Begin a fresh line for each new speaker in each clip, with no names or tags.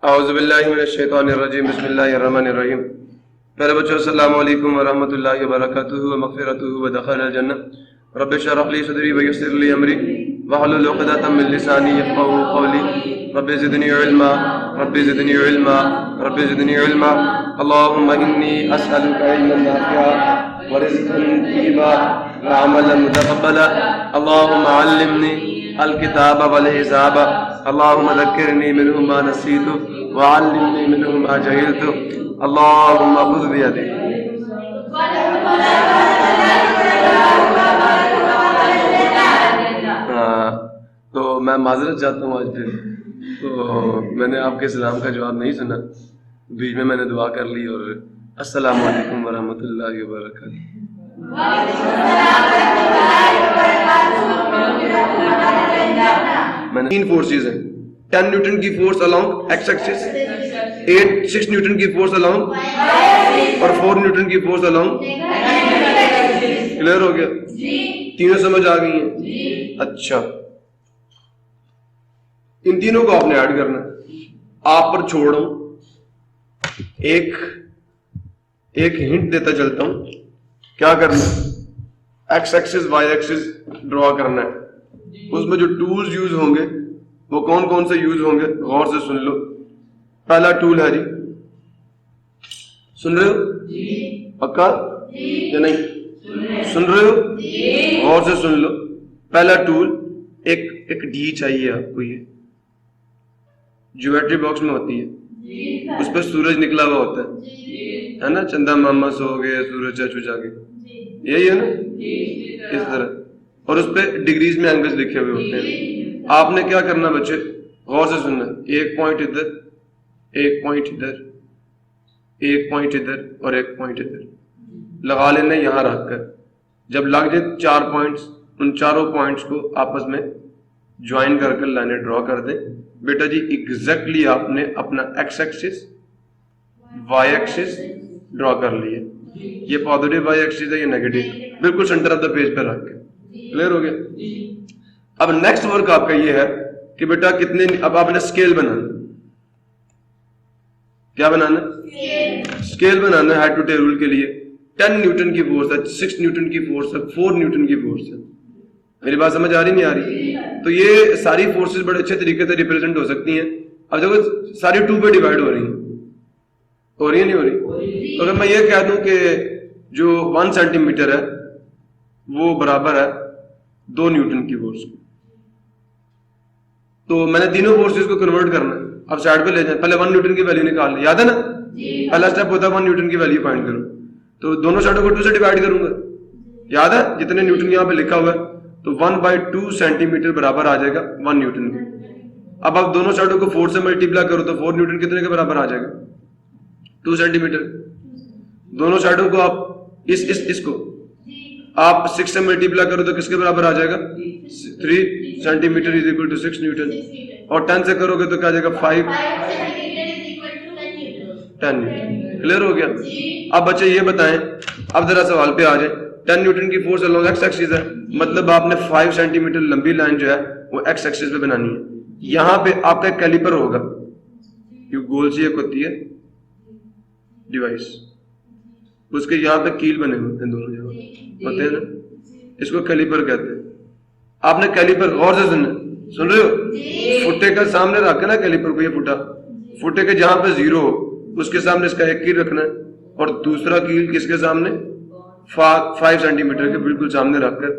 औज़ुबिल्लाहि मिनश्शैतानिर्रजीम बिस्मिल्लाहिर्रहमानिर्रहीम। प्यारे बच्चों, अस्सलामु अलैकुम व रहमतुल्लाहि व बरकातुहू व मग़फ़िरतुहू व दख़लल जन्नह। रब्बि इश्रह ली सदरी व यस्सिर ली अमरी वहलुल उक़दतम मिन लिसानी यफ़क़हू क़ौली। Rabbi ज़िदनी इल्मा rabbi ज़िदनी इल्मा rabbi ज़िदनी इल्मा। अल्लाहुम्मा इन्नी अस्अलुका इल्मन नाफ़िअ व रिज़्क़न तय्यिबा व अमलन मुतक़ब्बला। अल्लाहुम्मा अल्लिमनी अल-किताब वल हिसाब। अल्लाहुम्मा ज़क्किरनी मिन्हु मा नसीतु व अल्लिमनी मिन्हु मा जहिलतु। अल्लाहुम्मा ख़ुज़ बियदी। तो मैं माजरत चाहता हूँ आज फिर, तो मैंने आपके सलाम का जवाब नहीं सुना, बीच में मैंने दुआ कर ली। और अस्सलामु अलैकुम व रहमतुल्लाहि व बरकातुहू। मैंने 3 फोर्सेस हैं। 10 न्यूटन की force along x axis, 6 Newton की फोर्स अलोंग और 4 न्यूटन की फोर्स अलोंग। क्लियर हो गया? तीनों समझ आ गई हैं? अच्छा, इन तीनों को आपने ऐड करना है। आप पर छोड़ रहा हूं, एक हिंट देता चलता हूं। क्या करना है? X axis Y axis draw करना है। उसमें जो टूल्स यूज होंगे वो कौन कौन से यूज होंगे, गौर से सुन लो। पहला टूल है जी, सुन रहे हो? पक्का या नहीं? सुन रहे हो? गौर से सुन लो। पहला टूल, एक डी चाहिए आपको। ये ज्योमेट्री बॉक्स में होती है, उस पर सूरज निकला हुआ होता है ना? चंदा मामा सो गए, सूरज चाचू जागे, यही है ना? इस तरह। और उस पर डिग्रीज में एंगल्स लिखे हुए होते हैं। आपने क्या करना बच्चे, गौर से सुनना। एक पॉइंट इधर, एक पॉइंट इधर, एक पॉइंट इधर और एक पॉइंट इधर लगा लेना यहां रखकर। जब लग जाए 4 पॉइंट्स, उन चारों पॉइंट्स को आपस में ज्वाइन करके लाइनें ड्रॉ कर दें। बेटा जी एग्जैक्टली आपने अपना X axis Y axis draw कर लिया। ये पॉजिटिव वाई एक्सिस है, ये नेगेटिव, बिल्कुल सेंटर ऑफ द पेज पर रख के। क्लियर हो गया? अब नेक्स्ट वर्क आपका ये है कि बेटा कितने, अब आपने स्केल बनाना। क्या बनाना? स्केल बनाना है। हेड टू टेल रूल के लिए 10 न्यूटन की फोर्स है, 6 न्यूटन की फोर्स है, 4 न्यूटन की फोर्स है। मेरी बात समझ आ रही नहीं आ रही? तो ये सारी फोर्सेस बड़े अच्छे तरीके से रिप्रेजेंट हो सकती हैं। अब देखो सारी 2 पे डिवाइड हो रही है नहीं हो रही? तो अगर मैं ये कह दूं कि जो 1 सेंटीमीटर है वो बराबर है 2 न्यूटन की फोर्स, तो मैंने तीनों फोर्सेस को कन्वर्ट करना है। अब साइड पे ले जाए, पहले 1 न्यूटन की वैल्यू निकाल, याद है ना? पहला स्टेप होता है 1 न्यूटन की वैल्यू फाइंड करो। तो दोनों साइडों को 2 से डिवाइड करूंगा, याद है? जितने न्यूटन यहाँ पे लिखा हुआ है, तो 1/2 सेंटीमीटर बराबर आ जाएगा 1 न्यूटन के। अब आप दोनों साइडों को 4 से मल्टीप्लाई करो तो 4 न्यूटन कितने के बराबर आ जाएगा? 2 सेंटीमीटर। दोनों साइडों को आप इसको आप 6 से मल्टीप्लाई करो तो किसके बराबर आ जाएगा? 3 centimetre is equal to 6 newton. और 10 से करोगे तो क्या आ जाएगा? 5 10 न्यूटन। क्लियर हो गया? अब बच्चे ये बताएं, अब जरा सवाल पे आ जाए। 10 न्यूटन की फोर्स अलोंग एक्स एक्सिस है, मतलब आपने 5 सेंटीमीटर लंबी लाइन जो है वो एक्स एक्सिस पे बनानी है। यहां पे आपका कैलिपर होगा, ये गोल सी एक होती है डिवाइस, उसके यहाँ पे कील बने होते हैं, दोनों जगह होते हैं ना, इसको कैलिपर कहते हैं। आपने कैलिपर, गौर से सुन रहे हो? फुट्टे का सामने रखा ना कैलिपर को, ये फुट्टे के जहां पे 0 हो उसके सामने इसका एक कील रखना है, और दूसरा कील किसके सामने? 5 सेंटीमीटर के बिल्कुल सामने रखकर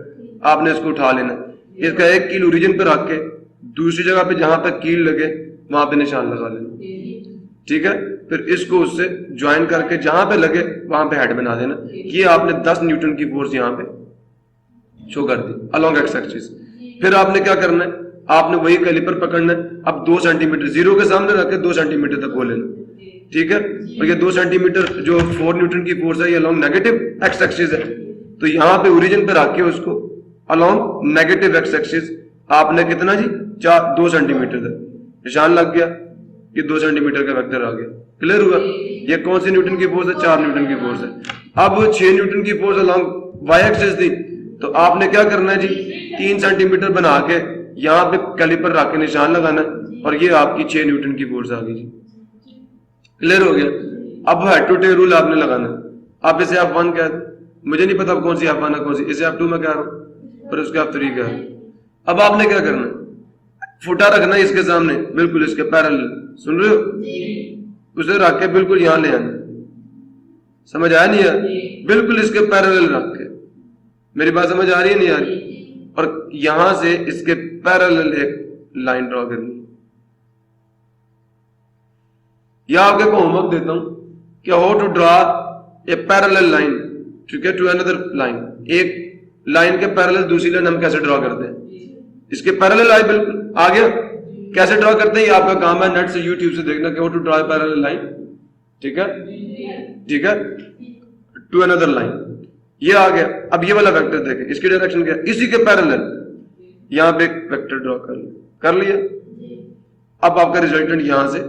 आपने इसको उठा लेना। इसका एक कील ओरिजिन पे रख के दूसरी जगह पे जहां पे कील लगे वहां पे निशान लगा लेना। ठीक है? फिर इसको उससे ज्वाइन करके जहां पे लगे वहां पे हेड बना देना। ये आपने 10 न्यूटन की फोर्स यहां पे शो कर दी अलोंग एक्स एक्सिस। फिर आपने क्या करना है? आपने वही कैलिपर पकड़ना है। अब 2 सेंटीमीटर 0 के सामने रख के 2 सेंटीमीटर तक हो लेना। ठीक है? और ये 2 सेंटीमीटर जो 4 न्यूटन की फोर्स है ये अलोंग नेगेटिव एक्स एक्सिस है, तो यहाँ पे ओरिजिन पे रख के उसको अलोंग नेगेटिव एक्स एक्सिस आपने कितना जी? 2 सेंटीमीटर तक निशान लग गया, ये 2 सेंटीमीटर का वेक्टर आ गया। क्लियर हुआ? ये कौन सी न्यूटन की फोर्स है? 4 न्यूटन की फोर्स है। अब 6 न्यूटन की फोर्स अलोंग वाई एक्सिस थी, तो आपने क्या करना है जी? 3 सेंटीमीटर बना के यहाँ पे कैलिपर रख के निशान लगाना है, और ये आपकी 6 न्यूटन की फोर्स आ गई जी। क्लियर हो गया। अब हेड टू टेल रूल आपने लगाना है। आप इसे F1 कह दो, मुझे नहीं पता कौन सी F1 है कौन सी, इसे F2 में कह रहा हूं, पर उसके F3 कह रहा हूं। अब आपने क्या करना है, फुटा रखना है इसके सामने, बिल्कुल इसके पैरेलल, सुन रहे हो, उसे रख के बिल्कुल यहां ले आना। समझ आया नहीं है, बिल्कुल इसके पैरेलल रख के, मेरी बात समझ आ रही है नहीं आ रही, और यहां से इसके पैरेलल एक लाइन ड्रॉ करनी। या आपके को होमवर्क देता हूं कि how to draw a parallel line, ठीक है, टू अनदर लाइन। एक लाइन के पैरेलल दूसरी लाइन हम कैसे ड्रॉ करते हैं, इसके पैरेलल आए, बिल्कुल आ गया। कैसे ड्रॉ करते हैं ये आपका काम है, नेट से यूट्यूब से देखना कि how to draw a parallel line, ठीक है, ठीक है, टू अनदर लाइन। ये आ गया। अब ये वाला वेक्टर देखें, इसकी डायरेक्शन क्या है, इसी के पैरेलल यहां पे एक वेक्टर ड्रॉ कर लिया। अब आपका रिजल्टेंट यहां से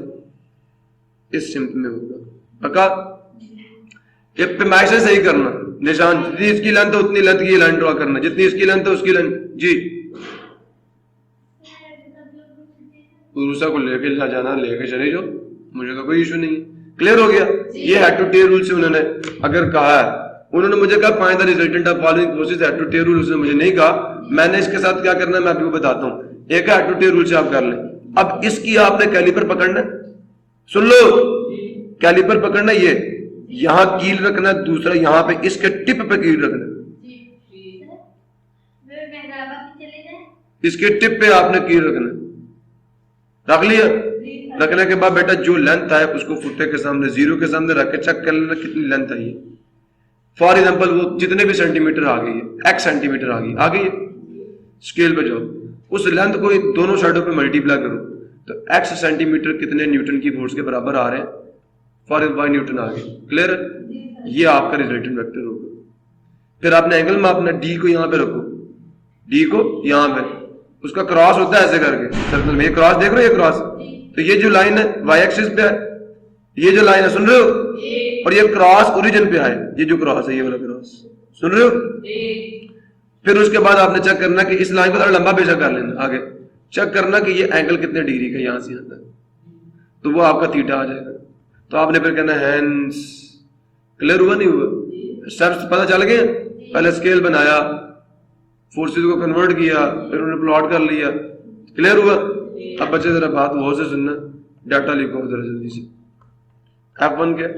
इस सिंपल में होगा, पक्का। ये पैमाइश से सही करना, निशान जितनी इसकी लेंथ है उतनी लेंथ की लाइन ड्रॉ करना, जितनी इसकी लेंथ है उसकी लेंथ। जी उर्सा को लेके जाना, लेके चले जाओ, मुझे तो कोई इशू नहीं है। क्लियर हो गया। ये हेड टू टेल रूल से उन्होंने अगर कहा है, उन्होंने मुझे कहा find the resultant of following process head to tail rule, उसने मुझे नहीं कहा। मैंने इसके साथ क्या करना है मैं आपको बताता हूं। एक हेड टू टेल रूल से आप कर लें। अब इसकी आपने कैलिपर पकड़ना है, सुन लो, कैलिपर पकड़ना, ये यहां कील रखना, दूसरा यहां पे इसके टिप पे कील रखना, इसके टिप पे आपने कील रखना। रख लिया। रखने के बाद बेटा जो लेंथ है उसको फुट्टे के सामने, जीरो के सामने रख के चेक कर लेना कितनी लेंथ आई है। फॉर एग्जांपल वो जितने भी सेंटीमीटर आ गई है, x सेंटीमीटर आ गई है, स्केल पे जाओ, उस लेंथ को दोनों साइडों पे मल्टीप्लाई करो, तो x सेंटीमीटर कितने न्यूटन की फोर्स के बराबर आ रहे हैं, फॉर वाई न्यूटन आ गए। क्लियर है। ये आपका रिजल्टेंट वेक्टर होगा। फिर आपने एंगल मापना, डी को यहां पे रखो, डी को यहां पे, उसका क्रॉस होता है ऐसे करके सर्कल में, ये क्रॉस देख रहे हो, ये क्रॉस, तो ये जो लाइन है वाई एक्सिस पे है, ये जो लाइन है, सुन रहे हो, और ये क्रॉस ओरिजिन पे है, ये जो क्रॉस है, ये वाला क्रॉस, सुन रहे हो। फिर उसके बाद आपने चेक करना कि इस लाइन को थोड़ा लंबा बेशक कर लेना, आगे चेक करना कि ये एंगल कितने डिग्री का यहां से यहां तक, तो वो आपका थीटा आ जाएगा। तो आपने फिर कहना हैंस। क्लियर हुआ नहीं हुआ, स्टेप्स पता चल गए। पहले स्केल बनाया, फोर्सेस को कन्वर्ट किया, फिर उन्हें प्लॉट कर लिया। क्लियर हुआ। अब बच्चे जरा बात वो से सुनना, डाटा लिखो जरा जल्दी से। F1 क्या,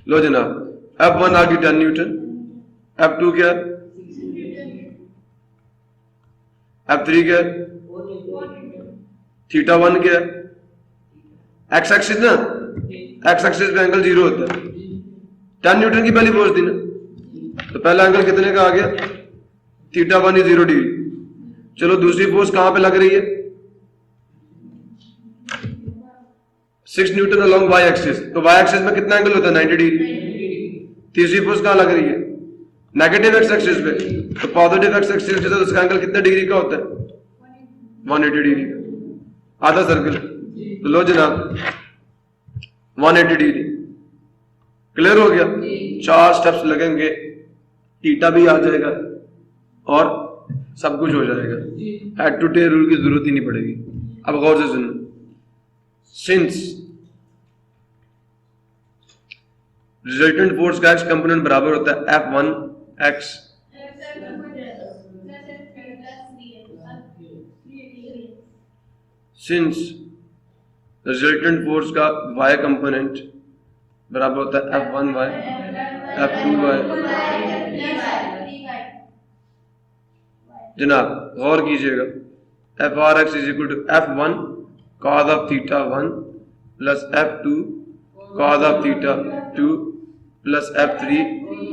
लो जनाब, F1 आ गई 10 न्यूटन, F2 क्या, F3 क्या, थीटा 1 क्या, एक्स एक्सिस ना, एक्स एक्सिस पे एंगल 0 होता है। 10 न्यूटन की पहली फोर्स थी ना, तो पहला एंगल कितने का आ गया, थीटा 1 0 डिग्री। चलो दूसरी फोर्स कहां पे लग रही है, 6 न्यूटन अलोंग वाई एक्सिस, तो वाई एक्सिस में कितना एंगल होता है, 90 डिग्री। तीसरी फोर्स कहां लग रही है, नेगेटिव एक्स एक्सिस पे, तो पॉजिटिव एक्स एक्सिस के साथ उसका एंगल कितने डिग्री का होता है, 180 डिग्री का, आधा सर्कल। तो लो जनाब 180 डिग्री। क्लियर हो गया। 4 स्टेप्स लगेंगे, थीटा भी आ जाएगा और सब कुछ हो जाएगा। हेड टू टेल रूल की जरूरत ही नहीं पड़ेगी। अब गौर से सुनना, सिंस रिजल्टेंट फोर्स का एक्स कंपोनेंट बराबर होता है F1 x, since resultant force का y कंपोनेंट बराबर होता है F1 y, F2 y। जनाब गौर कीजिएगा, F R X is equal to F1 cos of theta 1 plus F2 cos of theta 2 plus F3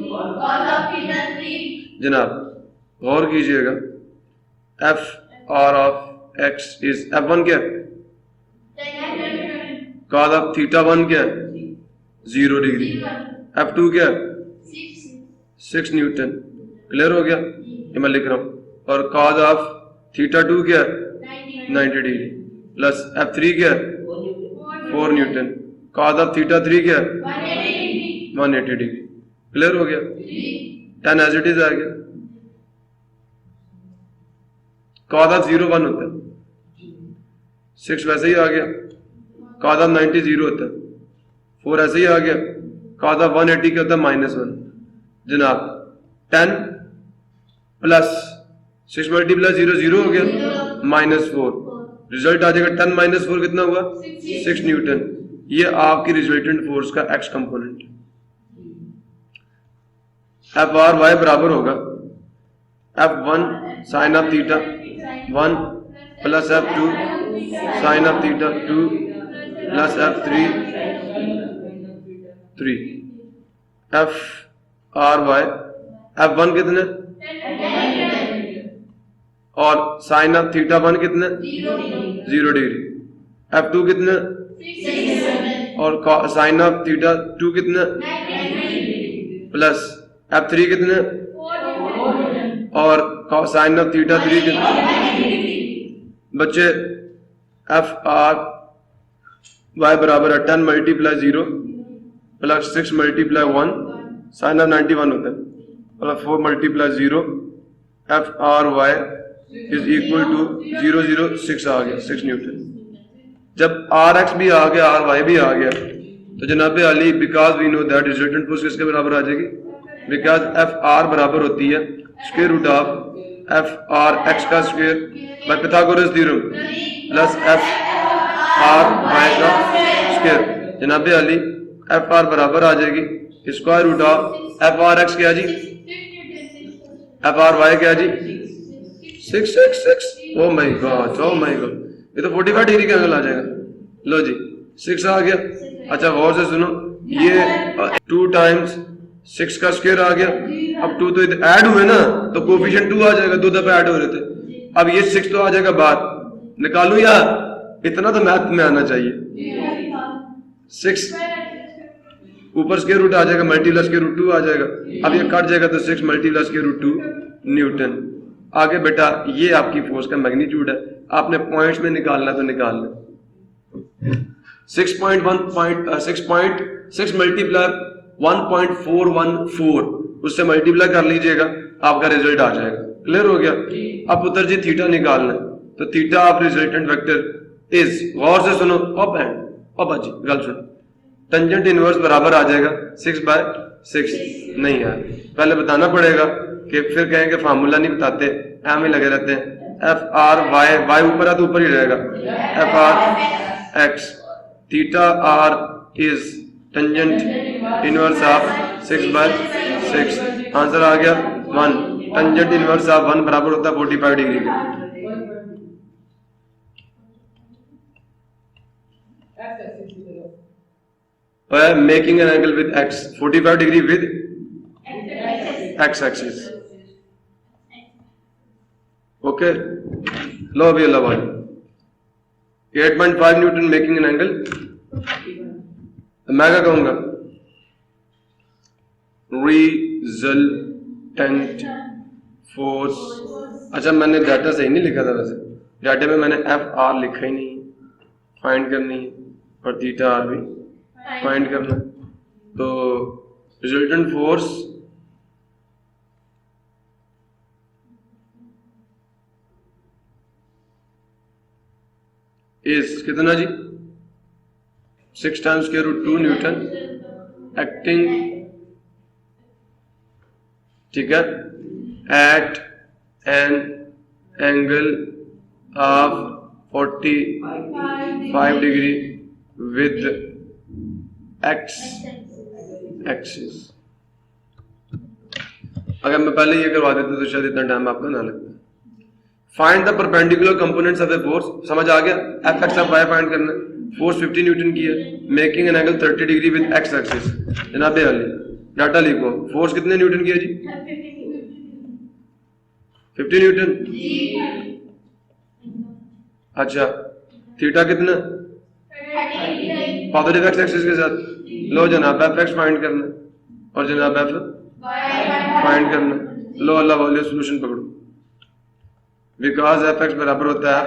cos of theta 3। जनाब गौर कीजिएगा, F R of X is F1 क्या, cos of theta 1 क्या, 0 degree, F2 क्या, 6 Newton. Clear हो गया, ये मैं लिख रहा हूं। और cos ऑफ थीटा 2 क्या, 90 डिग्री, प्लस F3 क्या, 4 न्यूटन, cos ऑफ थीटा 3 क्या, 180 डिग्री। क्लियर हो गया। 10 एज इट इज आ गया। cos ऑफ 0 1 होता है, 6 वैसे ही आ गया, कादा 90 0 होता है, 4 ऐसे ही आ गया, कादा 180 क्या होता है -1 जनाब। 10 प्लस 6 मल्टीप्लाई 0 0 हो गया, -4 रिजल्ट आ जाएगा। 10 - 4 कितना हुआ? 6 न्यूटन। ये आपकी रिजल्टेंट फोर्स का X component. F R Y बराबर होगा F1 sine of theta 1 plus F2 sine of theta 2 plus F3 3 F R Y. F1 कितने और साइन ऑफ थीटा 1 कितने 0 डिग्री, F2 कितने और साइन ऑफ थीटा 2 कितने प्लस F3 कितने और साइन ऑफ थीटा 3 कितने। बच्चे एफ आर वाई बराबर है 10 multiply 0 plus 6 multiply 1 sine of 91 होता है plus 4 multiply 0 F R Y is equal to 0 0 6 आ गया 6 न्यूटन। जब आर एक्स भी आ गया आर वाई भी आ गया तो जनाब Ali because we know that resultant force किसके बराबर आ जाएगी? बिकॉज एफ आर बराबर होती है square root of F R X का square by Pythagoras theorem plus F R Y का स्क्वायर। जनाब अली एफ आर बराबर आ जाएगी square root of F R X क्या जी, एफ आर वाई क्या जी 6 6 6। Oh my God, oh my God, ये तो 45 डिग्री का एंगल आ जाएगा। लो जी 6 आ गया। अच्छा गौर से सुनो, ये 2 टाइम्स 6 का स्क्वायर आ गया। अब 2 तो ऐड हुए ना तो कोफिशिएंट 2 आ जाएगा, 2 दफे ऐड हो रहे थे। अब ये 6 तो आ जाएगा बाहर, निकालू या इतना तो मैथ में आना चाहिए। 6 ऊपर स्क्वायर रूट आ जाएगा, मल्टीप्लाई स्क्वायर रूट 2 आ जाएगा। अब ये कट जाएगा तो 6 मल्टीप्लाई स्क्वायर रूट 2 न्यूटन। आगे बेटा ये आपकी फोर्स का मैग्नीट्यूड है, आपने पॉइंट्स में निकालना तो निकाल लें। 6 मल्टीप्लाई 1.414 उससे मल्टीप्लाई कर लीजिएगा, आपका रिजल्ट आ जाएगा। क्लियर हो गया? अब पुत्र जी थीटा निकालना है तो theta of resultant vector is, गौर से सुनो, अप एंड अब जी गल सुनो, टेंजेंट इनवर्स बराबर आ जाएगा 6/6। नहीं यार पहले बताना पड़ेगा कि फिर कहेंगे फार्मूला नहीं बताते, एम ही लगे रहते हैं। एफ आर वाई, वाई ऊपर है तो ऊपर ही रहेगा, F R X theta R is tangent inverse of 6/6। Answer आ गया 1। टेंजेंट इनवर्स ऑफ 1 बराबर होता है 45 डिग्री के। Making an angle with x 45 degree with x axis. Okay लो अभी अल्लाह वाली 8.5 न्यूटन मेकिंग एन एंगल। मैं क्या कहूंगा? Resultant force. अच्छा मैंने डाटा सही नहीं लिखा था, वैसे डाटे में मैंने एफ आर लिखा ही नहीं। फाइंड करनी है और थीटा आर भी फाइंड करना। तो रिजल्टेंट फोर्स इज कितना जी 6 times square root 2 newton acting, ठीक है, at an angle of 45 degree with X axis. अगर मैं पहले ये करवा देता तो शायद इतना टाइम आपका ना लगता। Find the perpendicular components of a force. समझ आ गया? F X of Y find करना। फोर्स 50 न्यूटन की है, making an angle 30 degree with X axis. जनाब अली डाटा लिखो, फोर्स कितने न्यूटन की है जी? 50 न्यूटन। अच्छा थीटा कितना? पॉजिटिव एक्स एक्सिस के साथ। लो जनाब एफ एक्स फाइंड करना और जनाब एफ फाइंड करना। लो अल्लाह वाले सोल्यूशन पकड़ो। बिकॉज एफ एक्स बराबर होता है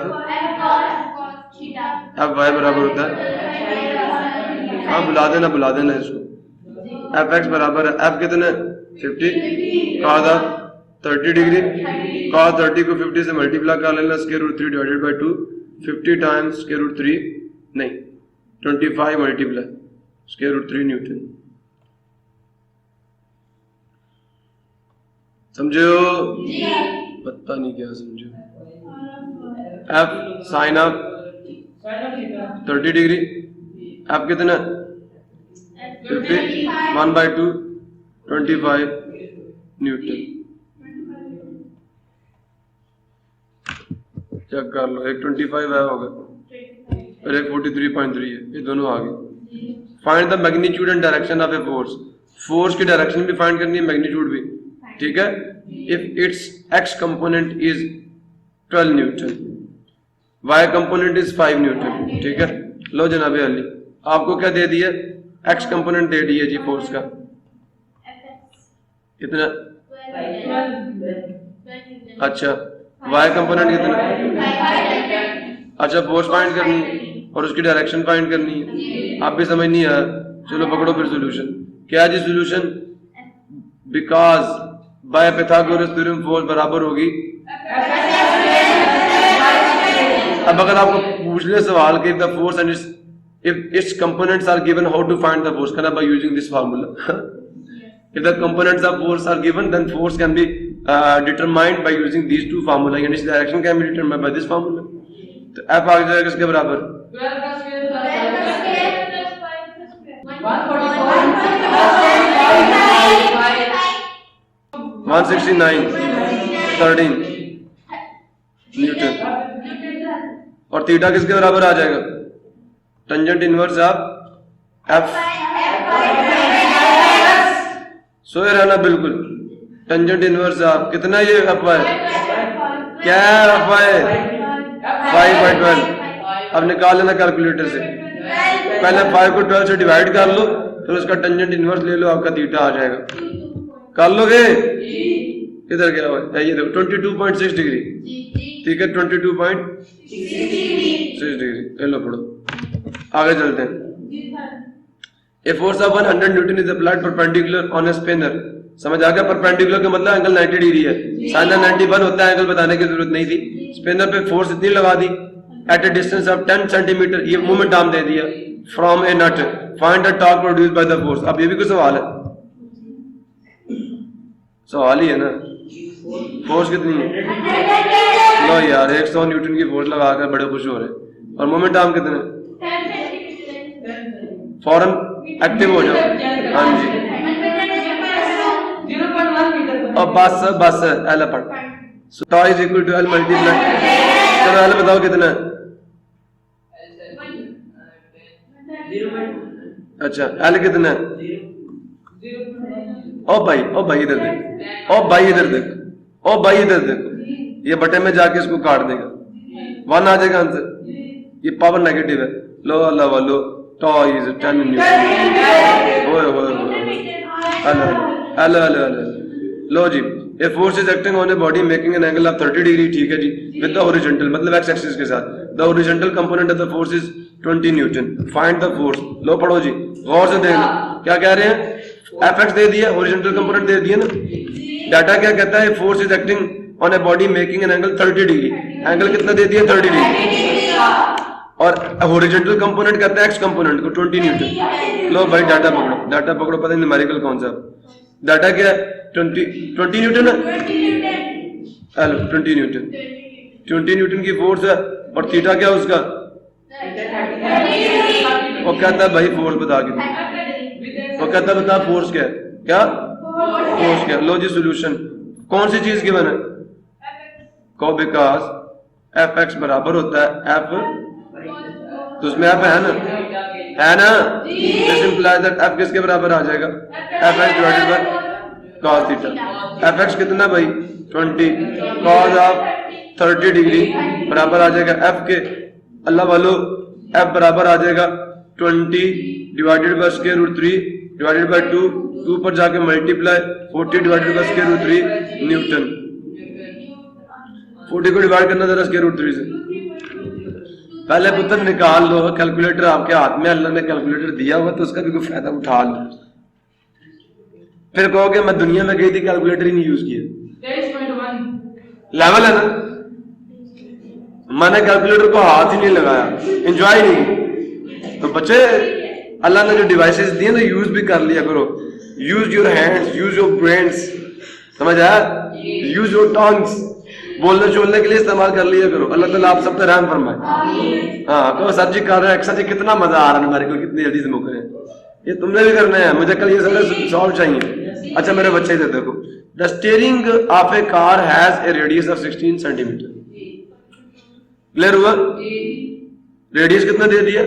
एफ वाई बराबर होता है, हाँ बुला देना इसको। एफ एक्स बराबर है एफ कितने 50 कॉस 30 डिग्री, कॉस 30 को 50 से मल्टीप्लाई कर लेना, square root 3 divided by 2 50 times square root 3 नहीं 25 मल्टीप्लाई स्क्वायर रूट 3 न्यूटन। समझे हो? पता नहीं क्या समझो। F sine of 30 degree, F कितना 50 1/2 25 न्यूटन। चेक कर लो, एक 25 है होगा और एक 43.3 है, ये दोनों आ गए। Find the magnitude and direction of a force. Force की डायरेक्शन भी फाइंड करनी है, मैग्नीट्यूड भी, ठीक है। If its X component is 12 newton, Y component is 5 newton, ठीक है। लो जनाब अली, आपको क्या दे दिया? एक्स कंपोनेंट दे दिया जी फोर्स का, कितना? अच्छा, वाई कंपोनेंट कितना? अच्छा, फोर्स फाइंड करनी और उसकी डायरेक्शन फाइंड करनी है। आप भी समझ नहीं आया, चलो पकड़ो फिर सोल्यूशन। क्या जी solution? Because by Pythagoras theorem force बराबर होगी। अब अगर आपको पूछ ले सवाल कि the force and if its components are given, how to find the force? By using this formula. If the components of force are given, then force can be determined by using these two formula, and its direction can be determined by this formula. तो F आ जाएगा किसके बराबर? 169 13 Newton. और theta किसके बराबर आ जाएगा? Tangent inverse of F. सोए रहना बिल्कुल। टेंजेंट इनवर्स ऑफ कितना ये एफ है? क्या एफ है? 5/12। अब निकाल लेना कैलकुलेटर से, पहले 5 को 12 से डिवाइड कर लो, फिर उसका टेंजेंट इनवर्स ले लो, आपका थीटा आ जाएगा। कर लोगे? इधर क्या हुआ? ये देखो 22.6 डिग्री, ठीक है, 22.6 डिग्री। लो पढ़ो, आगे चलते हैं। ए force of 100 Newton is applied perpendicular on A spinner. समझ आ गया? परपेंडिकुलर का मतलब एंगल 90 डिग्री है। साइन 91 होता है, एंगल बताने की जरूरत नहीं थी। स्पिनर पे फोर्स इतनी लगा दी at a distance of 10 centimetre, ये मोमेंट आर्म दे दिया from a nut. Find the torque produced by the force. अब ये भी कोई सवाल है? सवाल ही है ना। फोर्स कितनी है? लो यार, 100 न्यूटन की फोर्स लगाकर बड़े खुश हो रहे। और मोमेंट आर्म कितने? फौरन एक्टिव हो जाओ। हाँ जी, और बस एल पढ़। Tau is equal to L multiply. चलो एल बताओ कितना? अच्छा, एल कितना? ओ भाई इधर देख, ओ भाई इधर देख, ओ भाई इधर देखो, ये बटे में जाके इसको काट देगा, 1 आ जाएगा आंसर। ये पावर नेगेटिव है। लो अल्लाह वालो, टॉ इज 10 न्यूटन। लो जी, a force is acting on a body making an angle of 30 degree, ठीक है जी, विद द हॉरिजॉन्टल मतलब एक्स एक्सिस के साथ। The horizontal component of the force is 20 newton. Find the force. लो पढ़ो जी, गौर से देखना क्या कह रहे हैं। एफ एक्स दे दिया, हॉरिजॉन्टल कंपोनेंट दे दिया ना। डाटा क्या कहता है? Force is acting on a body making an angle 30 degree. Angle कितना दे दिया? 30 डिग्री। और हॉरिजॉन्टल कंपोनेंट कहता है एक्स कंपोनेंट को 20 न्यूटन। लो भाई डाटा पकड़ो, पता नहीं न्यूमेरिकल कौन सा। डाटा क्या है? 20 न्यूटन है। हेलो 20 न्यूटन की फोर्स है। और थीटा क्या उसका? वो कहता है भाई फोर्स बता के, वो कहता है बता फोर्स क्या है? क्या फोर्स क्या? लो जी सोल्यूशन। कौन सी चीज गिवन है? को बिकॉज एफ एक्स बराबर होता है एफ, तो उसमें एफ है ना, दिस इंप्लाइज दैट एफ किसके बराबर आ जाएगा? F x divided by cos theta. F x कितना भाई? 20 cos ऑफ 30 डिग्री बराबर आ जाएगा एफ के, अल्लाह वालो, एफ बराबर आ जाएगा 20 divided by square root 3 divided by 2 पर जाके multiply 40 divided by square root 3 newton. 40 को डिवाइड करना जरा स्क्वायर रूट 3 से। पहले पुत्र निकाल लो, कैलकुलेटर आपके हाथ में, अल्लाह ने कैलकुलेटर दिया हुआ तो उसका भी कोई फायदा उठा लो। फिर कहोगे मैं दुनिया में गई थी कैलकुलेटर ही नहीं यूज किया। लेवल है ना, मैंने कैलकुलेटर को हाथ ही नहीं लगाया, एंजॉय नहीं। तो बच्चे अल्लाह ने जो डिवाइसेस दिए ना यूज भी कर लिया करो। Use your hands, use your brains, समझ आया? यूज योर टंग्स, बोलने चोलने के लिए इस्तेमाल कर लिया करो। अल्लाह ताला आप सब पे रहम फरमाए। हाँ तो सर जी कर रहे हैं, सर जी कितना मजा आ रहा है हमारे को, कितनी जल्दी से मुक रहे हैं। ये तुमने भी करना है, मुझे कल ये सब सॉल्व चाहिए। अच्छा मेरे बच्चे इधर देखो, the steering of A car has a radius of 16 centimetre. Clear हुआ? रेडियस कितना दे दिया?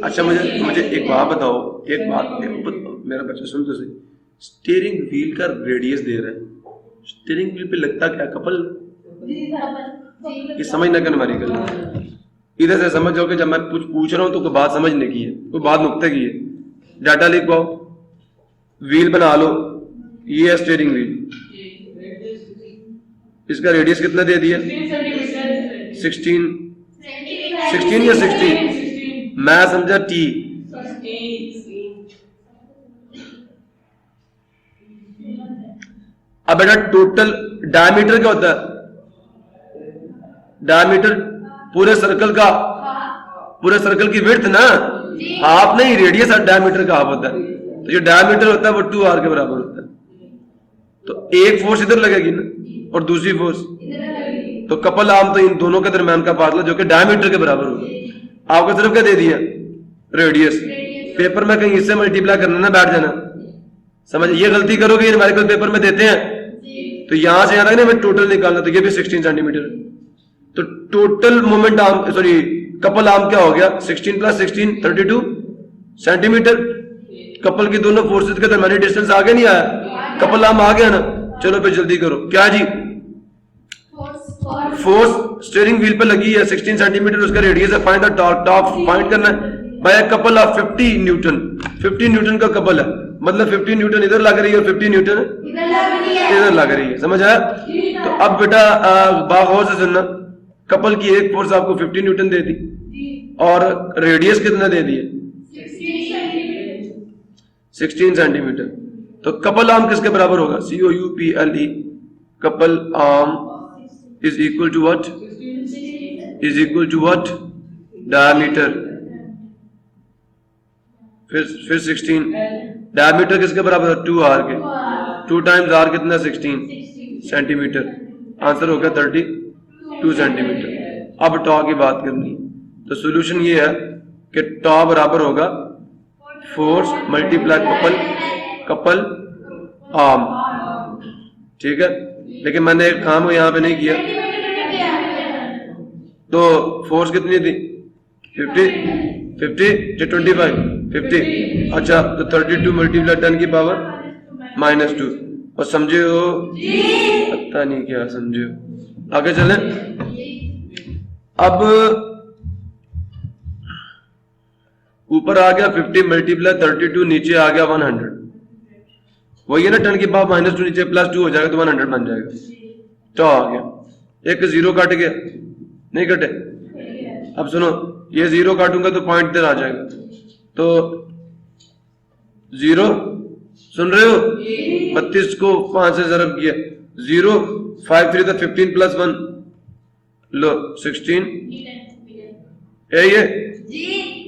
अच्छा मुझे एक बात बताओ, एक बात मेरा बच्चा सुन तो सही, स्टीयरिंग व्हील का रेडियस दे रहा है, स्टीयरिंग व्हील पे लगता क्या कपल? ये समझना कर हमारी गल, इधर से समझ जाओ कि जब मैं कुछ पूछ रहा हूं तो कोई बात समझने की है, कोई बात नुक्ते की है। डाटा लिख पाओ, व्हील बना लो, ये है स्टीयरिंग व्हील, इसका रेडियस कितना दे दिया? 16 या 16? मैं समझा टी। अब बेटा टोटल डायमीटर क्या होता है? डायमीटर पूरे सर्कल का, पूरे सर्कल की विड्थ ना, हाफ नहीं, रेडियस और डायमीटर का हाफ होता है। तो जो डायमीटर होता है वो 2r के बराबर होता है। तो एक फोर्स इधर लगेगी ना और दूसरी फोर्स, तो कपल आर्म तो इन दोनों के दरमियान का फासला जो कि डायमीटर के बराबर होगा। आपको सिर्फ क्या दे दिया? रेडियस। पेपर में कहीं इससे मल्टीप्लाई करना ना बैठ जाना, समझ? ये गलती करोगे, हमारे को पेपर में देते हैं तो यहां से यहां तक ना टोटल निकालना, तो ये भी 16 सेंटीमीटर। तो total moment arm, sorry couple arm क्या हो गया? 16 + 16 32 सेंटीमीटर। कपल की दोनों फोर्सेस के दरमियानी डिस्टेंस आगे नहीं आया, कपल आर्म आ गया ना। चलो फिर जल्दी करो, क्या जी? फोर्स स्टीयरिंग व्हील पे लगी है 16 सेंटीमीटर, उसका रेडियस है, फाइंड द टॉप फाइंड करना है by a couple of 50 newton. 50 newton का कपल है, मतलब 50 न्यूटन इधर लग रही है और 50 न्यूटन इधर लग रही है, समझ आया? तो अब बेटा बागौर से सुनना, कपल की एक फोर्स आपको 50 न्यूटन दे दी और रेडियस कितना दे दिया? 16 सेंटीमीटर। तो कपल आर्म किसके बराबर होगा? COUPLE, couple arm is equal to what? Is equal to what? Diameter। फिर 16, डायमीटर किसके बराबर है? 2r के, 2 टाइम्स r कितना? 16 सेंटीमीटर। आंसर हो गया 32 सेंटीमीटर। अब टॉ की बात करनी है, तो सोल्यूशन ये है कि टॉ बराबर होगा फोर्स मल्टीप्लाई कपल आर्म, ठीक है? लेकिन मैंने एक काम यहाँ पे नहीं किया, तो फोर्स कितनी थी? 50 से 25 50। अच्छा तो 32 मल्टीप्लाई 10 की पावर -2। और समझे हो? पता नहीं क्या समझे हो। आगे चलें। अब ऊपर आ गया 50 मल्टीप्लाई 32, नीचे आ गया 100। वही है ना, 10 की पावर -2 नीचे +2 हो जाएगा तो 100 बन जाएगा। तो आ गया, एक 0 कट गया, नहीं कटे? अब सुनो, ये 0 काटूंगा तो पॉइंट इधर आ जाएगा, तो 0, सुन रहे हो? 32 को 5 से ज़रब किया, 0 5 3 तो 15 + 1 लो 16 है ये।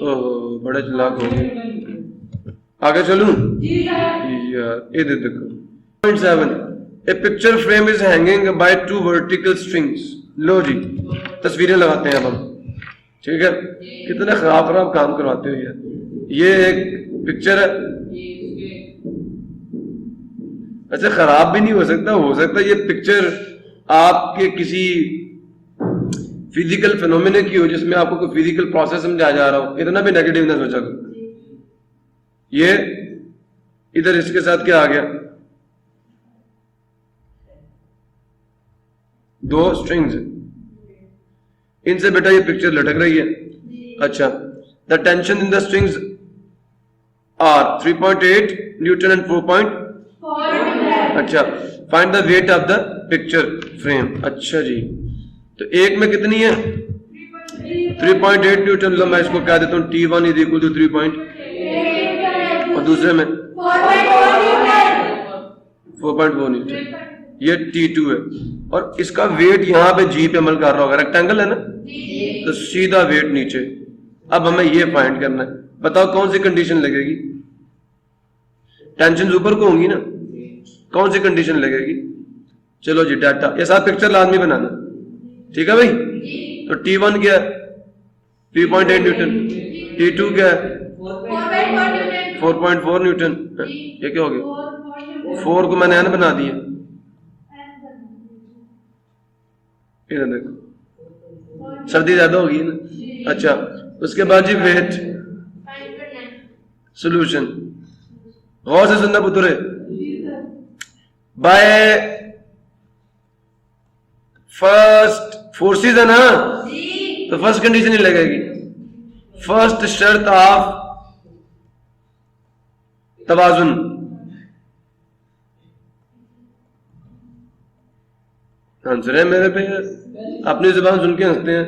ओह बड़ा चालाक हो गया। आगे चलूं यार, ये देखो 7। A picture frame is hanging by 2 vertical strings. लो जी तस्वीरें लगाते हैं अब हम, ठीक है? कितने खराब काम करवाते हो यार। ये एक पिक्चर है, ऐसे खराब भी नहीं हो सकता ये पिक्चर आपके किसी फिजिकल फिनोमेना की हो, जिसमें आपको कोई फिजिकल प्रोसेस समझाया जा रहा हो। इतना भी नेगेटिव ना सोचा करो। ये इधर इसके साथ क्या आ गया? 2 स्ट्रिंग्स, इनसे बेटा ये पिक्चर लटक रही है। अच्छा, the tension in the strings are 3.8 newton and 4.4। अच्छा, find the weight of the picture frame. अच्छा जी, तो एक में कितनी है? 3.8 न्यूटन। लो मैं इसको कह देता हूँ T1 = 3.8 और दूसरे में 4.4 न्यूटन। ये T2 है और इसका वेट यहाँ पे G पे अमल कर रहा होगा। रेक्टेंगल है ना, तो सीधा वेट नीचे। अब हमें ये फाइंड करना है, बताओ कौन सी कंडीशन लगेगी? टेंशन ऊपर को होंगी ना, कौन सी कंडीशन लगेगी? चलो जी डाटा, ये साथ पिक्चर लाजमी बनाना, ठीक है भाई? तो T1 क्या है? 3.8 न्यूटन। T2 क्या है? 4.4 न्यूटन। ये क्या हो गया? 4 को मैंने n बना दिया, इधर देखो सर्दी ज्यादा होगी ना। अच्छा, उसके बाद जी वेट सॉल्यूशन, गौर से सुनना पुत्रे। बाय फर्स्ट फोर्सेस है ना, तो फर्स्ट कंडीशन ही लगेगी, फर्स्ट शर्त ऑफ तवाजुन। आंसर है मेरे पे, अपनी जुबान सुन के हंसते हैं।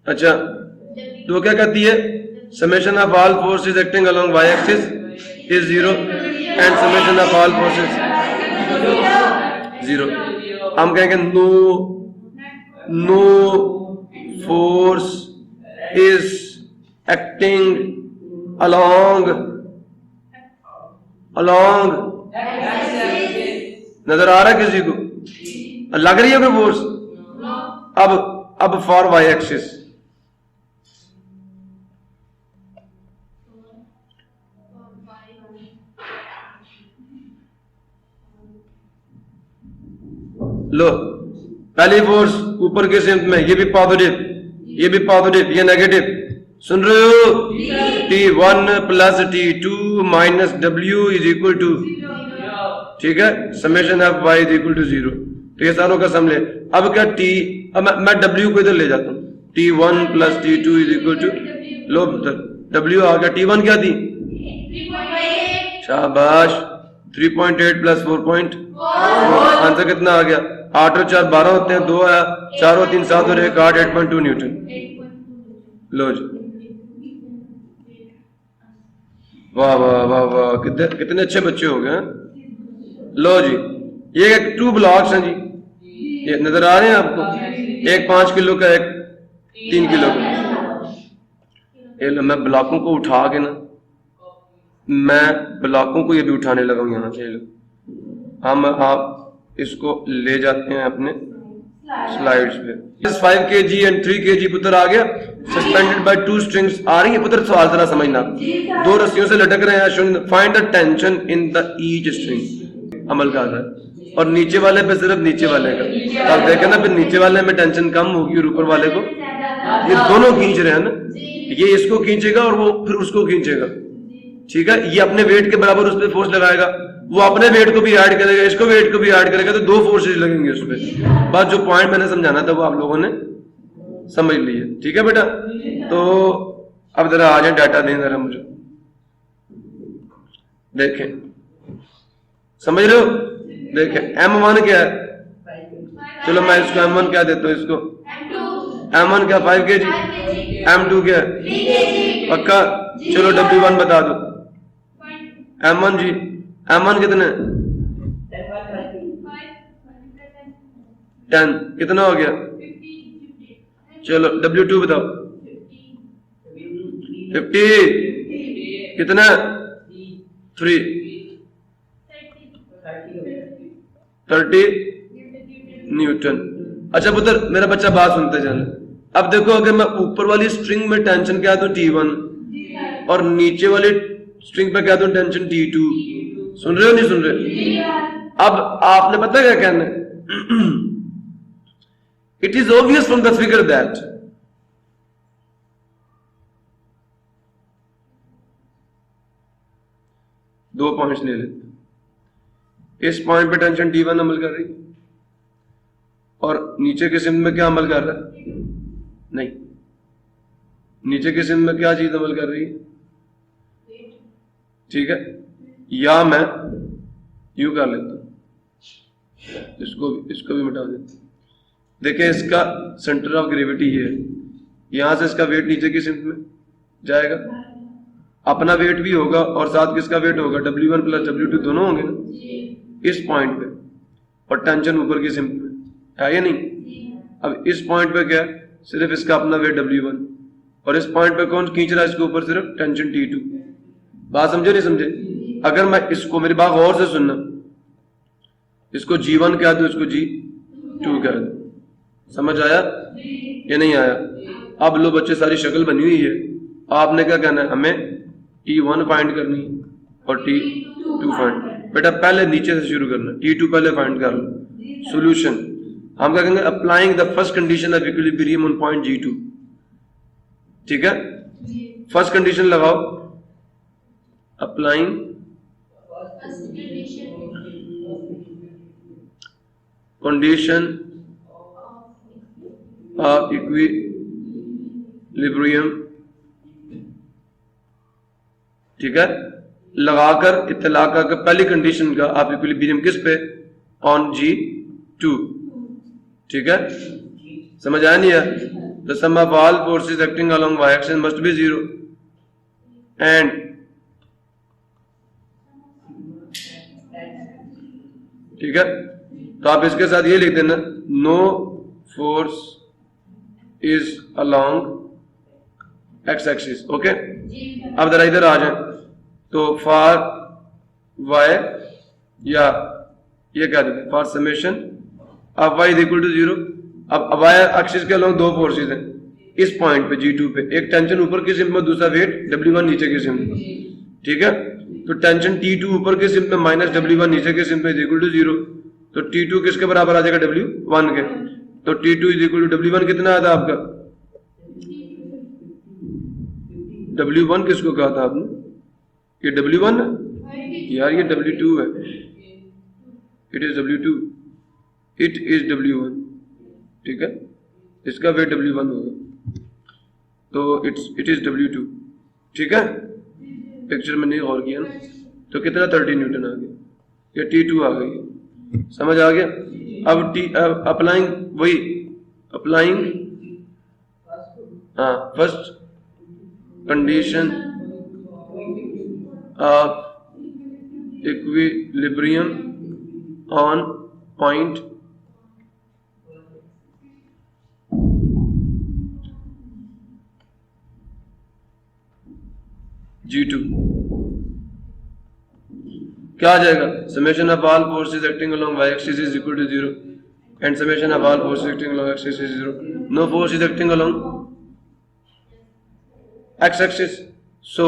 अच्छा, तो क्या कहती है? Summation of all forces acting along Y axis is 0 and summation of all forces 0। हम कहेंगे no force is acting along नजर आ रहा है किसी को? लग रही है कोई फोर्स? अब फॉर वाई एक्सिस, लो पहली फोर्स ऊपर के सिम्त में, ये भी पॉजिटिव, ये भी पॉजिटिव, ये नेगेटिव, सुन रहे हो? T1 plus T2 minus W is equal to, ठीक है, summation of y is equal to 0। तो ये सारों का सम ले। अब क्या अब मैं W को इधर ले जाता हूँ, T1 plus T2 is equal to, लो W आ गया। T1 क्या थी? शाबाश, 3.8 प्लस 4.4, आंसर कितना आ गया? 8 और 4 12 होते हैं, 2 है, 4 और 3 7 और 1 8, 8.2 न्यूटन। लो जी, वाह वाह वाह वाह, कितने अच्छे बच्चे हो गए। लो जी, ये एक 2 ब्लॉक्स हैं जी, ये नजर आ रहे हैं आपको? एक 5 किलो का, एक 3 किलो का। ये लो, मैं ब्लॉकों को उठा के ना, मैं ब्लॉकों को ये भी उठाने लगा हूं यहाँ से। हम आप इसको ले जाते हैं अपने स्लाइड्स पे। 5 kg एंड 3 kg पुत्र आ गया, सस्पेंडेड बाय 2 स्ट्रिंग्स। आ रही है पुत्र? सवाल जरा समझना, 2 रस्सियों से लटक रहे हैं। Find the tension in the each string, अमल का है। और नीचे वाले पे सिर्फ नीचे वाले का, आप देखें ना, फिर नीचे वाले में टेंशन कम होगी और ऊपर वाले को, ये दोनों खींच रहे हैं ना, ये इसको खींचेगा और वो फिर उसको खींचेगा, ठीक है? ये अपने वेट के बराबर उस पर फोर्स लगाएगा, वो अपने वेट को भी ऐड करेगा, इसको वेट को भी ऐड करेगा, तो 2 फोर्सेज लगेंगे उस पर। बस जो पॉइंट मैंने समझाना था वो आप लोगों ने समझ लिया, ठीक है बेटा? तो अब जरा आ जाए, डाटा दें जरा मुझे, देखें, समझ रहे हो? देखें M1 क्या है? चलो मैं इसको M1 क्या देता हूँ, इसको M1 क्या 5 kg, M2 क्या है? पक्का? चलो W1 बता दो। M1 जी, M1 कितने? 10, कितना हो गया? चलो W2 बताओ। 50, कितना? 3, 30 न्यूटन। अच्छा पुत्र, मेरा बच्चा बात सुनते जाना। अब देखो, अगर मैं ऊपर वाली स्ट्रिंग में टेंशन क्या दूं T1 और नीचे वाली स्ट्रिंग पे क्या दूं टेंशन T2, सुन रहे हो नहीं सुन रहे? अब आपने पता क्या कहना है? It is obvious from the figure that दो पॉइंट्स ले लेते, इस पॉइंट पे टेंशन T1 अमल कर रही और नीचे के सिम में क्या अमल कर रहा है? नहीं, नीचे के सिम में क्या चीज अमल कर रही है? ठीक है, या मैं यूं कर लेता हूं, इसको भी मिटा देता हूं। देखिए, इसका सेंटर ऑफ ग्रेविटी ये है, यहां से इसका वेट नीचे की सिम में जाएगा, अपना वेट भी होगा और साथ किसका वेट होगा? W1 प्लस W2 दोनों होंगे ना इस पॉइंट पे, और टेंशन ऊपर की सिम में है या नहीं? अब इस पॉइंट पे क्या है? सिर्फ इसका अपना वेट W1, और इस पॉइंट पे कौन खींच रहा है इसके ऊपर, सिर्फ टेंशन T2। बात समझे नहीं समझे? अगर मैं इसको, मेरी बात गौर से सुनना, इसको G1 कह दूं, इसको G2 कह दूं, समझ आया या नहीं आया? अब लो बच्चे, सारी शक्ल बनी हुई है, आपने क्या कहना है, हमें T1 फाइंड करनी है और T2 फाइंड। बेटा पहले नीचे से शुरू करना, T2 पहले फाइंड कर लो। सॉल्यूशन हम क्या कहेंगे, applying the first condition of equilibrium on point G2। ठीक है, फर्स्ट कंडीशन लगाओ, अप्लाइंग कंडीशन ऑफ इक्विलिब्रियम। ठीक है, लगाकर इत्तला करके पहली कंडीशन का आप इक्विलिब्रियम किस पे, ऑन G2। ठीक है, समझ आया नहीं है? The sum of all forces acting along y axis must be 0 and ठीक है, तो आप इसके साथ ये लिख देना, no force is along x axis. Okay, अब जरा इधर आ जाए, तो फॉर y या ये क्या देते, फॉर समेशन अब y इज इक्वल टू 0। अब y एक्सिस के अलोंग दो फोर्सेस हैं इस पॉइंट पे G2 पे, एक टेंशन ऊपर की सिम में, दूसरा वेट W1 नीचे की सिम में। ठीक है, तो टेंशन T2 ऊपर की सिम में माइनस W1 नीचे की सिम में इज इक्वल टू 0। तो T2 किसके बराबर आ जाएगा, W1 के। तो T2 is equal to W1 कितना आया था आपका, W1 किसको कहा था आपने, ये W1 है यार, ये W2 है, it is W2, it is W1। ठीक है, इसका वेट W1 होगा, तो इट इज W2। ठीक है, पिक्चर में नहीं गौर किया ना, तो कितना 30 न्यूटन आ गया, ये T2 आ गई, समझ आ गया? अब अप्लाइंग वही, applying first condition of equilibrium on point G2, क्या आ जाएगा, summation of all forces acting along y axis is equal to 0 and summation of all forces acting along x axis is 0। No force is acting along x axis, so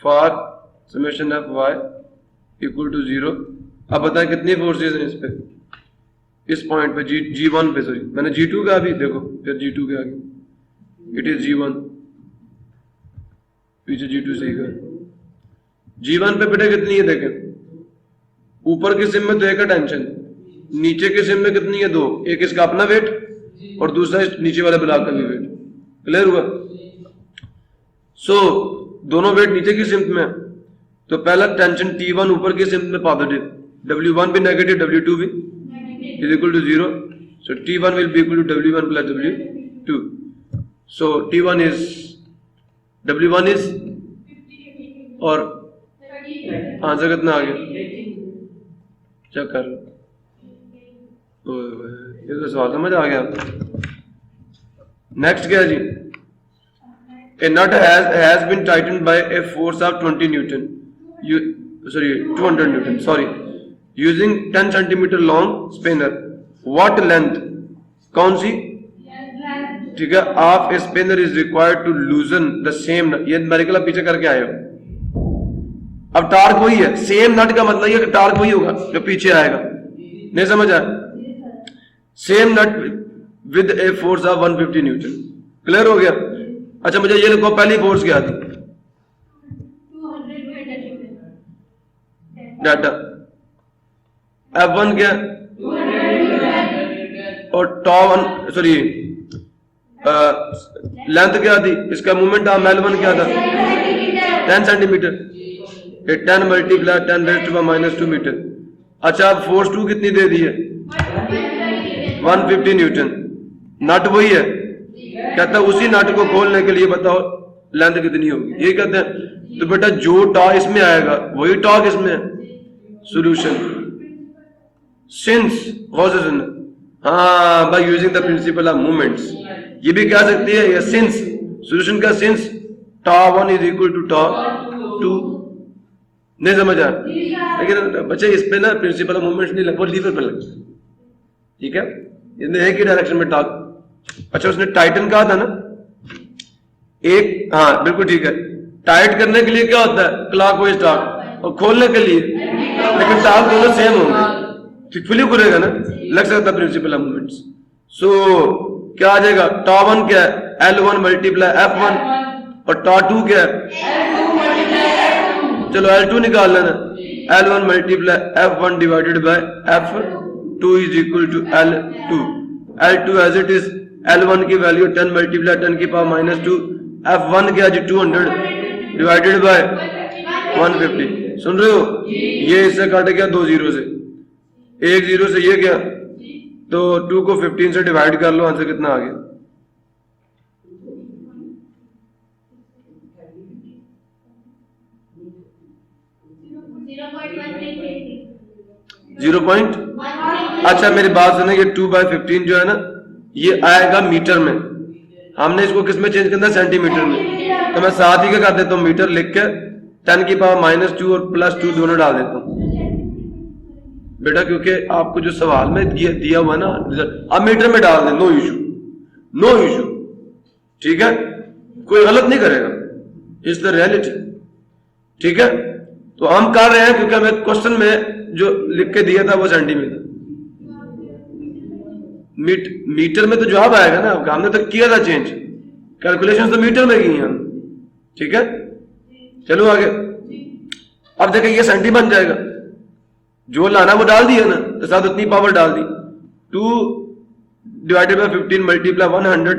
for summation of y equal to 0। अब बताएं कितनी forces हैं इस पे, इस point पे G1 पे, sorry मैंने G2 का भी देखो, फिर G2 के आगे, इट इज G1, पीछे G2 सही का। G1 पे बेटा कितनी है देखें, ऊपर की सिम में तो एक है टेंशन, नीचे की सिम में कितनी है, दो, एक इसका अपना वेट और दूसरा इस नीचे वाले ब्लॉक का भी वेट। क्लियर हुआ? सो दोनों वेट नीचे की सिम में, तो पहला टेंशन T1 ऊपर की सिम में पॉजिटिव, W1 भी नेगेटिव, W2 भी is equal to 0, so T1 will be equal to W1 plus W2। So T1 is, W1 is, और आंसर कितना आ गया, चेक कर लो, ये तो सवाल समझ आ गया। नेक्स्ट क्या है जी, a nut has been tightened by a force of 20 newton, 200 newton, sorry, using 10 centimetre long spanner, what length, कौन सी, ठीक है, of a spanner is required to loosen the same, ये मेरिकल पीछे करके आए हो। अब टार्क वही है, सेम नट का मतलब ये कि टार्क वही होगा जो पीछे आएगा, नहीं समझ आया? Same nut with a force of 150 newton. Clear हो गया? अच्छा मुझे ये लिखो, पहली फोर्स क्या थी, डाटा F1 क्या, और टॉ1, सॉरी लेंथ क्या थी, इसका मूवमेंट ऑफ L1 क्या था, 10 centimetre, 10 multiply 10 raised to minus 2 metre. अच्छा अब फोर्स 2 कितनी दे दी है, 150 न्यूटन। नट वही है, कहता है उसी नट को खोलने के लिए बताओ लेंथ कितनी होगी, ये कहते हैं। तो बेटा जो टॉ इसमें आएगा वही टॉ किसमें है, सॉल्यूशन, सिंस हाँ, by using the principle of movements, ये भी क्या सकती है, या सिंस, सॉल्यूशन का सिंस τ1 इज इक्वल टू τ2। नहीं समझ आ, लेकिन बच्चे इस पे ना प्रिंसिपल ऑफ मूवमेंट्स नहीं लग, वो लीवर पे लगता है, ठीक है, इसने एक ही डायरेक्शन में टॉर्क। अच्छा उसने टाइटन कहा था ना एक, हाँ बिल्कुल ठीक है, टाइट करने के लिए क्या होता है, क्लॉकवाइज टॉर्क, और खोलने के लिए, लेकिन टॉर्क दोनों सेम होंगे, तो खुली खुलेगा ना, लग सकता है प्रिंसिपल ऑफ मूवमेंट्स। सो क्या आ जाएगा, τ1 क्या है, L1 मल्टीप्लाई F1, और τ2 क्या है, चलो L2 निकाल लेना, L1 multiply F1 divided by F2 is equal to L2। L2 as it is, L1 की वैल्यू 10 मल्टीप्लाई 10 की पावर -2, F1 क्या जी 200 डिवाइडेड बाय 150। सुन रहे हो, ये इससे काट गया 2 जीरो से, 1 जीरो से ये गया, तो 2 को 15 से डिवाइड कर लो, आंसर कितना आ गया, 0. अच्छा मेरी बात सुने, ये 2/15 जो है ना, ये आएगा मीटर में, हमने इसको किस में चेंज करना है, सेंटीमीटर में, तो मैं साथ ही क्या कर देता हूँ, मीटर लिख के 10 की पावर -2 और +2 दोनों डाल देता हूँ बेटा, क्योंकि आपको जो सवाल में दिया हुआ ना, अब मीटर में डाल दें, नो इशू, नो इशू, ठीक है, कोई गलत नहीं करेगा, इज द रियलिटी, ठीक है। तो हम कर रहे हैं क्योंकि हमें क्वेश्चन में जो लिख के दिया था वो सेंटीमीटर, मीटर में तो जवाब आएगा ना, हमने तो किया था चेंज, कैलकुलेशन तो मीटर में की हम, ठीक है। चलो आगे, अब देखिए ये सेंटी बन जाएगा, जो लाना वो डाल दिया ना, तो साथ उतनी पावर डाल दी, 2 डिवाइडेड बाय 15 मल्टीप्लाई 100,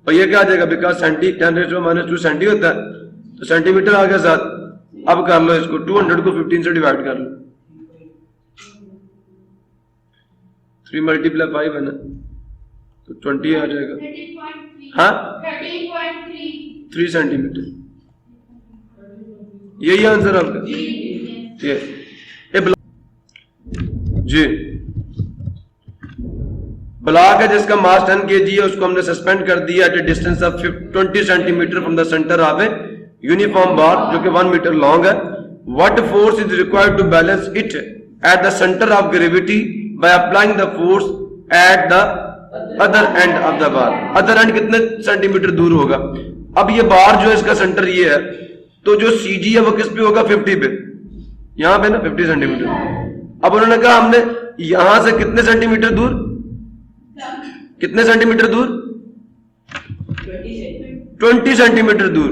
और ये क्या आ जाएगा, बिकॉज सेंटी 10⁻² सेंटी होता है, तो सेंटीमीटर आ गया साथ। अब कर लो इसको, 200 को 15 से डिवाइड कर लो, 3 मल्टीप्लाई 5 है ना, तो 20 आ जाएगा, हाँ 3 सेंटीमीटर, यही आंसर आपका, जी। ब्लॉक है जिसका मास 10 kg है, उसको हमने सस्पेंड कर दिया at a distance of 20 centimetre from the centre of a uniform bar, जो कि 1 मीटर लॉन्ग है। What force is required to balance it at the centre of gravity by applying the force at the other end of the bar. Other end कितने centimetre दूर होगा। अब ये बार जो है इसका सेंटर ये है, तो जो CG है वो किस पे होगा, 50 पे, यहां पे ना 50 सेंटीमीटर। अब उन्होंने कहा हमने यहां से कितने सेंटीमीटर दूर, कितने सेंटीमीटर दूर, 20 सेंटीमीटर दूर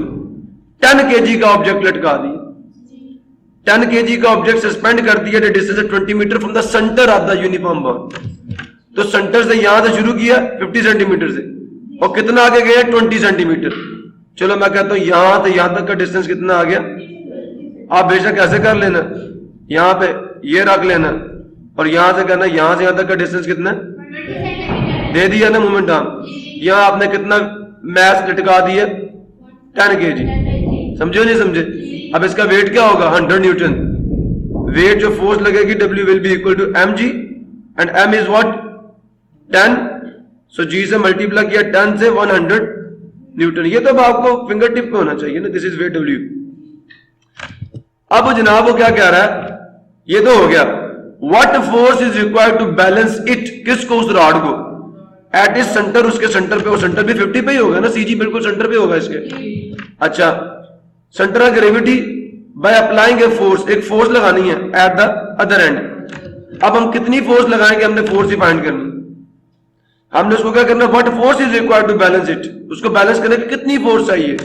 10 kg का ऑब्जेक्ट लटका दिया, 10 kg का ऑब्जेक्ट सस्पेंड कर दिया distance 20 metre from the centre of the uniform bar. तो सेंटर से यहां से शुरू किया 50 सेंटीमीटर से, और कितना आगे गया, 20 सेंटीमीटर। चलो मैं कहता हूं यहां से यहां तक का डिस्टेंस कितना आ गया, आप बेशक ऐसे कर लेना, यहां पे ये रख लेना, और यहां से कहना यहां से यहां तक का डिस्टेंस कितना दे दिया ना मोमेंट आर्म। यहां आपने कितना मैस लटका दिया, 10 kg, समझे नहीं समझे। अब इसका वेट क्या होगा, 100 न्यूटन। वेट जो फोर्स लगेगी W will be equal to mg, and m is what, 10, so g से मल्टीप्लाई किया 10 से 100 न्यूटन। ये तो अब आपको फिंगर टिप पे होना चाहिए ना, दिस इज वेट W। अब जनाब वो क्या कह रहा है, ये तो हो गया, what force is required to balance it, किसको, उस रॉड को, एट इस सेंटर, उसके सेंटर पे, वो सेंटर भी 50 पे ही होगा ना, CG बिल्कुल सेंटर पे होगा इसके। अच्छा, centre of gravity by applying a force, एक फोर्स लगानी है एट द अदर एंड। अब हम कितनी फोर्स लगाएंगे, हमने फोर्स ही फाइंड करनी, हमने उसको क्या करना, what force is required to balance it, उसको बैलेंस करने की कितनी फोर्स चाहिए।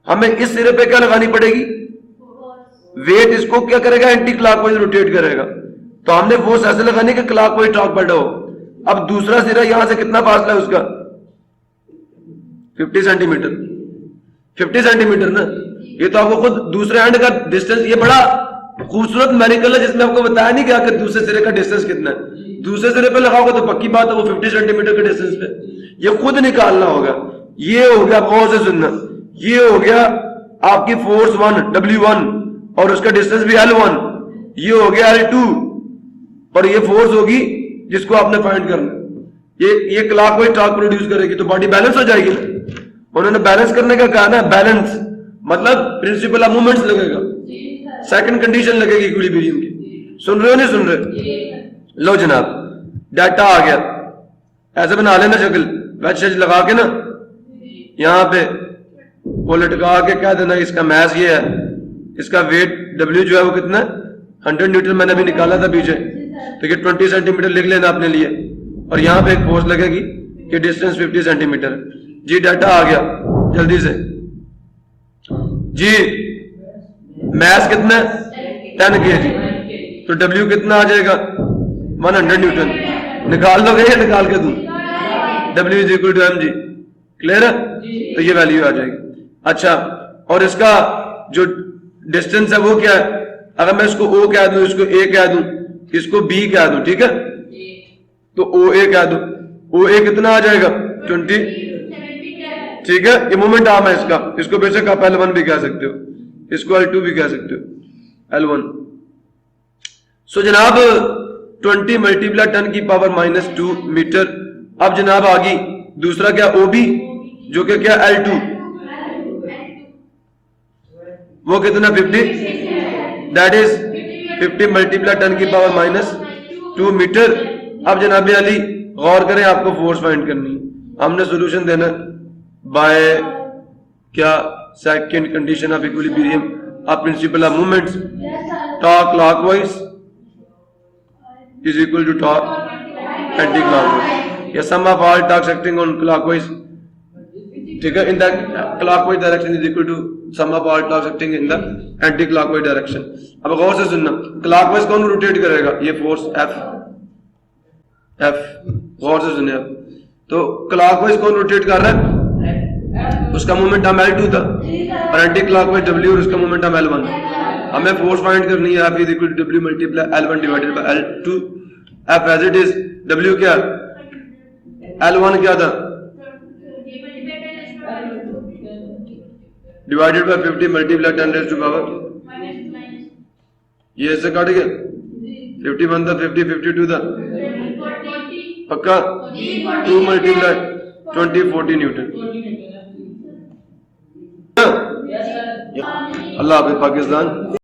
हमें इस सिरे पे क्या लगानी पड़ेगी, वेट इसको क्या करेगा, एंटी क्लॉकवाइज रोटेट करेगा, तो हमने फोर्स ऐसे लगानी कि क्लॉकवाइज टॉर्क पैदा हो। अब दूसरा सिरा यहां से कितना फासला है उसका, 50 सेंटीमीटर, 50 सेंटीमीटर ना, ये तो आपको खुद दूसरे एंड का डिस्टेंस, ये बड़ा खूबसूरत मेडिकल है जिसमें आपको बताया नहीं गया कि दूसरे सिरे का डिस्टेंस कितना है। दूसरे सिरे पे लगाओगे तो पक्की बात है वो 50 सेंटीमीटर के डिस्टेंस पे, ये खुद निकालना होगा। ये हो गया, गौर से सुनना, ये हो गया आपकी फोर्स 1 W1, और उसका डिस्टेंस भी L1, ये हो गया L2, और ये फोर्स होगी जिसको आपने फाइंड करना। ये क्लॉकवाइज टॉर्क प्रोड्यूस करेगी तो बॉडी बैलेंस हो जाएगी ना। उन्होंने बैलेंस करने का कहा ना, बैलेंस मतलब प्रिंसिपल ऑफ मूवमेंट्स लगेगा, सेकंड कंडीशन लगेगी इक्विलिब्रियम की। सुन रहे हो नहीं सुन रहे? लो जनाब, डाटा आ गया, ऐसे बना लेना शक्ल, वेज शेज लगा के ना यहाँ पे वो लटका के कह देना इसका मैथ ये है, इसका वेट W जो है वो कितना है 100 न्यूटन, मैंने अभी निकाला था पीछे, तो ये 20 सेंटीमीटर लिख लेना अपने लिए, और यहाँ पे एक फोर्स लगेगी कि डिस्टेंस 50 सेंटीमीटर है। जी डाटा आ गया जल्दी से जी। मैथ कितना है 10 kg, तो W कितना आ जाएगा 100 न्यूटन। निकाल लोगे या निकाल के दूं? W is equal to mg। Clear है? तो ये वैल्यू आ जाएगी। अच्छा, और इसका जो डिस्टेंस है वो क्या है? अगर मैं इसको O कह दूं, इसको A कह दूं, इसको B कह दूं, ठीक है, तो OA कह दूं, OA कितना आ जाएगा 20, ठीक है। ये मोमेंट आर्म है इसका, इसको बेशक आप L1 भी कह सकते हो, इसको L2 भी कह सकते हो, L1। सो जनाब 20 मल्टीप्लाई 10 की पावर -2 मीटर। अब जनाब आ गई दूसरा क्या, OB, जो कि क्या L2, वो कितना 50, दैट इज 50 मल्टीप्लाई 10 की पावर -2 मीटर। अब जनाब अली गौर करें, आपको फोर्स फाइंड करनी है, हमने सॉल्यूशन देना बाय क्या, second condition of equilibrium of principle of movements, torque clockwise is equal to torque anti-clockwise, या sum of all torques acting on clockwise, ठीक है, in the clockwise direction is equal to sum of all torques acting in the anti-clockwise direction। अब गौर से सुनना, clockwise कौन rotate करेगा? ये force F, गौर से सुनिए। तो clockwise कौन रोटेट कर रहा है? उसका मोमेंटम L2 था, और एंटी क्लॉकवाइज W, और उसका मोमेंटम L1। हमें फोर्स फाइंड करनी है, F is equal to W multiply L1 divided by L2। F as it is, W क्या, L1 क्या था, divided by 50 multiply 10 raise to power, ये ऐसे काट गया, 51 था, 50 52 था, पक्का 2 मल्टीप्लाई 20 40 न्यूटन। अल्लाह हाफ़िज़ पाकिस्तान।